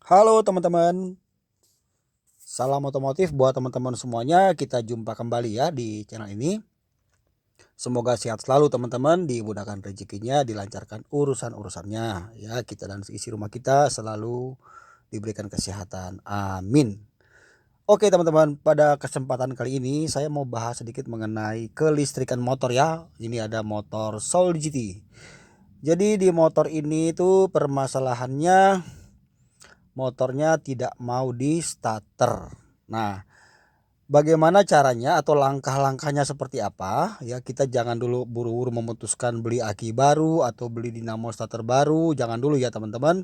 Halo teman-teman, salam otomotif buat teman-teman semuanya. Kita jumpa kembali ya di channel ini. Semoga sehat selalu teman-teman, dimudahkan rezekinya, dilancarkan urusan-urusannya. Ya, kita dan isi rumah kita selalu diberikan kesehatan. Amin. Oke teman-teman, pada kesempatan kali ini saya mau bahas sedikit mengenai kelistrikan motor ya. Ini ada motor Soul GT. Jadi di motor ini tuh permasalahannya motornya tidak mau di starter. Nah, bagaimana caranya atau langkah-langkahnya seperti apa? Ya, kita jangan dulu buru-buru memutuskan beli aki baru atau beli dinamo starter baru. Jangan dulu ya teman-teman.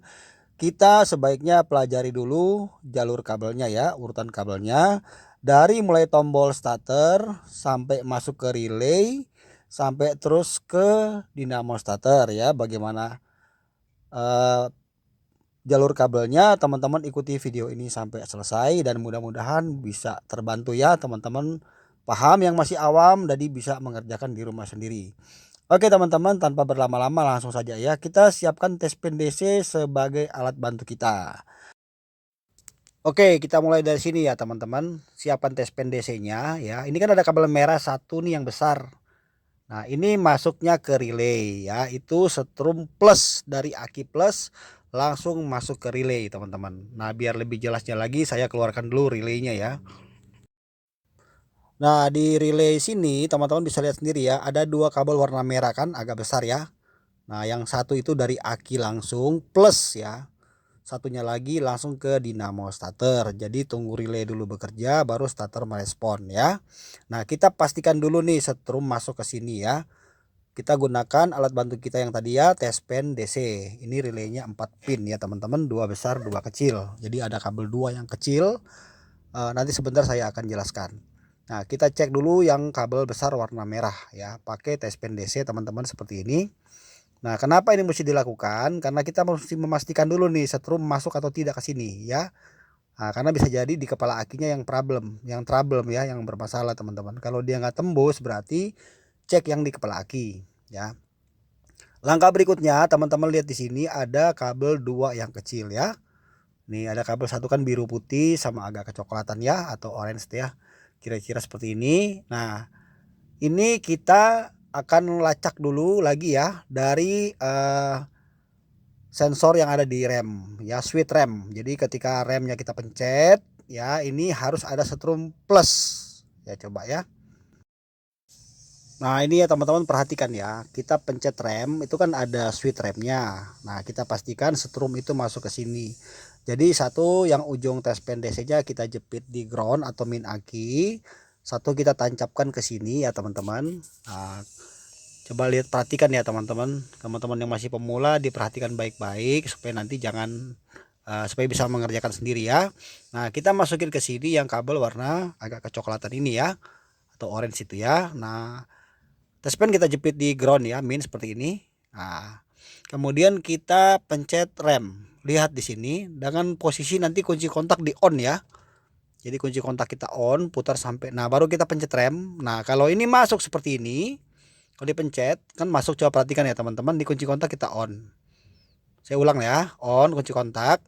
Kita sebaiknya pelajari dulu jalur kabelnya ya, urutan kabelnya. Dari mulai tombol starter sampai masuk ke relay sampai terus ke dinamo starter ya. Bagaimana eh, jalur kabelnya, teman-teman ikuti video ini sampai selesai dan mudah-mudahan bisa terbantu ya teman-teman paham yang masih awam jadi bisa mengerjakan di rumah sendiri. Oke teman-teman, tanpa berlama-lama langsung saja ya, kita siapkan tes pen DC sebagai alat bantu kita. Oke, kita mulai dari sini ya teman-teman. Siapkan tes pen DC-nya ya. Ini kan ada kabel merah satu nih yang besar. Nah, ini masuknya ke relay ya. Itu setrum plus dari aki plus langsung masuk ke relay, teman-teman. Nah, biar lebih jelasnya lagi saya keluarkan dulu relaynya ya. Nah, di relay sini teman-teman bisa lihat sendiri ya, ada dua kabel warna merah kan agak besar ya. Nah, yang satu itu dari aki langsung plus ya. Satunya lagi langsung ke dinamo starter. Jadi tunggu relay dulu bekerja baru starter merespon ya. Nah, kita pastikan dulu nih setrum masuk ke sini ya. Kita gunakan alat bantu kita yang tadi ya, tes pen DC. Ini relaynya 4 pin ya teman-teman, dua besar dua kecil. Jadi ada kabel dua yang kecil, nanti sebentar saya akan jelaskan. Nah, kita cek dulu yang kabel besar warna merah ya, pakai tes pen DC teman-teman seperti ini. Nah, kenapa ini mesti dilakukan? Karena kita mesti memastikan dulu nih setrum masuk atau tidak ke sini ya. Nah, karena bisa jadi di kepala akinya yang trouble ya, yang bermasalah teman-teman. Kalau dia nggak tembus berarti cek yang di kepala aki ya. Langkah berikutnya teman-teman lihat di sini ada kabel dua yang kecil ya. Nih ada kabel satu kan biru putih sama agak kecoklatan ya atau orange ya. Kira-kira seperti ini. Nah, ini kita akan lacak dulu lagi ya dari sensor yang ada di rem ya, switch rem. Jadi ketika remnya kita pencet ya, ini harus ada setrum plus. Ya coba ya. Nah ini ya teman-teman perhatikan ya, kita pencet rem itu kan ada switch remnya. Nah kita pastikan setrum itu masuk ke sini. Jadi satu yang ujung tes pen DC-nya kita jepit di ground atau min aki, satu kita tancapkan ke sini ya teman-teman. Nah, coba lihat perhatikan ya teman-teman. Teman-teman yang masih pemula diperhatikan baik-baik supaya nanti jangan supaya bisa mengerjakan sendiri ya. Nah kita masukin ke sini yang kabel warna agak kecoklatan ini ya atau orange itu ya. Nah touchpen kita jepit di ground ya, min seperti ini. Nah, kemudian kita pencet rem. Lihat di sini dengan posisi nanti kunci kontak di on ya. Jadi kunci kontak kita on, putar sampai. Nah, baru kita pencet rem. Nah, kalau ini masuk seperti ini, kalau dipencet kan masuk, coba perhatikan ya teman-teman, di kunci kontak kita on. Saya ulang ya, on kunci kontak,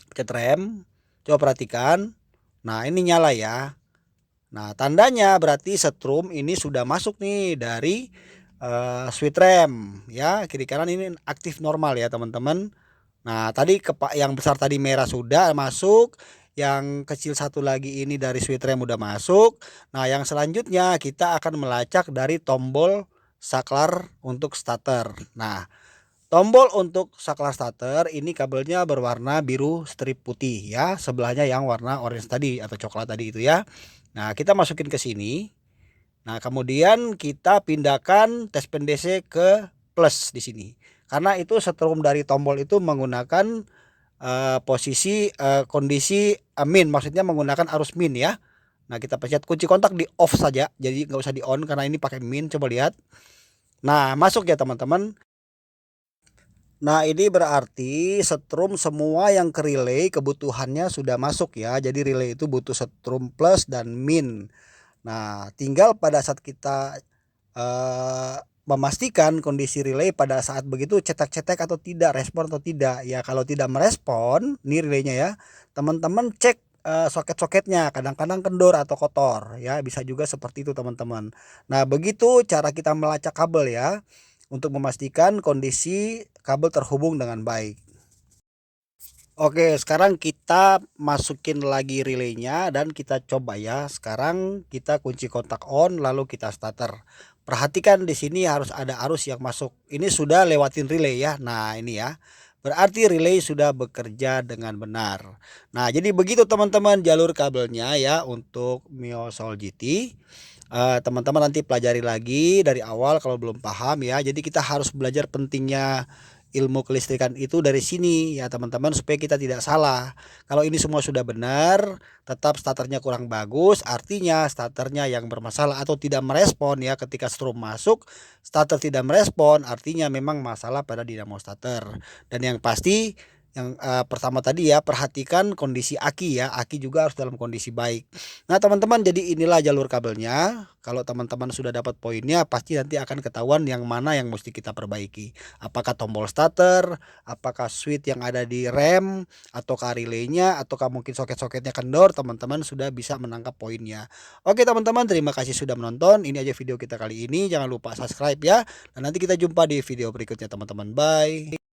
pencet rem. Coba perhatikan. Nah, ini nyala ya. Nah, tandanya berarti setrum ini sudah masuk nih dari switch rem ya, kiri kanan ini aktif normal ya teman-teman. Nah, tadi yang besar tadi merah sudah masuk, yang kecil satu lagi ini dari switch rem udah masuk. Nah, yang selanjutnya kita akan melacak dari tombol saklar untuk starter. Nah, tombol untuk saklar starter ini kabelnya berwarna biru strip putih ya, sebelahnya yang warna orange tadi atau coklat tadi itu ya. Nah, kita masukin ke sini. Nah, kemudian kita pindahkan tes pen DC ke plus di sini. Karena itu setrum dari tombol itu menggunakan posisi kondisi min, maksudnya menggunakan arus min ya. Nah, kita pencet kunci kontak di off saja, jadi nggak usah di on karena ini pakai min. Coba lihat. Nah, masuk ya teman-teman. Nah, ini berarti setrum semua yang ke relay kebutuhannya sudah masuk ya. Jadi relay itu butuh setrum plus dan min. Nah, tinggal pada saat kita memastikan kondisi relay pada saat begitu cetek-cetek atau tidak, respon atau tidak. Ya kalau tidak merespon nih relaynya ya, teman-teman cek soket-soketnya, kadang-kadang kendor atau kotor ya, bisa juga seperti itu teman-teman. Nah begitu cara kita melacak kabel ya, untuk memastikan kondisi kabel terhubung dengan baik. Oke, sekarang kita masukin lagi relaynya dan kita coba ya. Sekarang kita kunci kontak on lalu kita starter. Perhatikan di sini harus ada arus yang masuk. Ini sudah lewatin relay ya. Nah, ini ya. Berarti relay sudah bekerja dengan benar. Nah, jadi begitu teman-teman jalur kabelnya ya untuk Mio Soul GT. Teman-teman nanti pelajari lagi dari awal kalau belum paham ya. Jadi kita harus belajar pentingnya ilmu kelistrikan itu dari sini ya teman-teman, supaya kita tidak salah. Kalau ini semua sudah benar, tetap starternya kurang bagus, artinya starternya yang bermasalah atau tidak merespon ya. Ketika strom masuk, starter tidak merespon, artinya memang masalah pada dinamo starter. Dan yang pasti yang pertama tadi ya, perhatikan kondisi aki ya, aki juga harus dalam kondisi baik. Nah teman-teman, jadi inilah jalur kabelnya. Kalau teman-teman sudah dapat poinnya, pasti nanti akan ketahuan yang mana yang mesti kita perbaiki. Apakah tombol starter, apakah switch yang ada di rem, ataukah relaynya, ataukah mungkin soket-soketnya kendor, teman-teman sudah bisa menangkap poinnya. Oke teman-teman, terima kasih sudah menonton. Ini aja video kita kali ini. Jangan lupa subscribe ya. Dan nanti kita jumpa di video berikutnya teman-teman. Bye.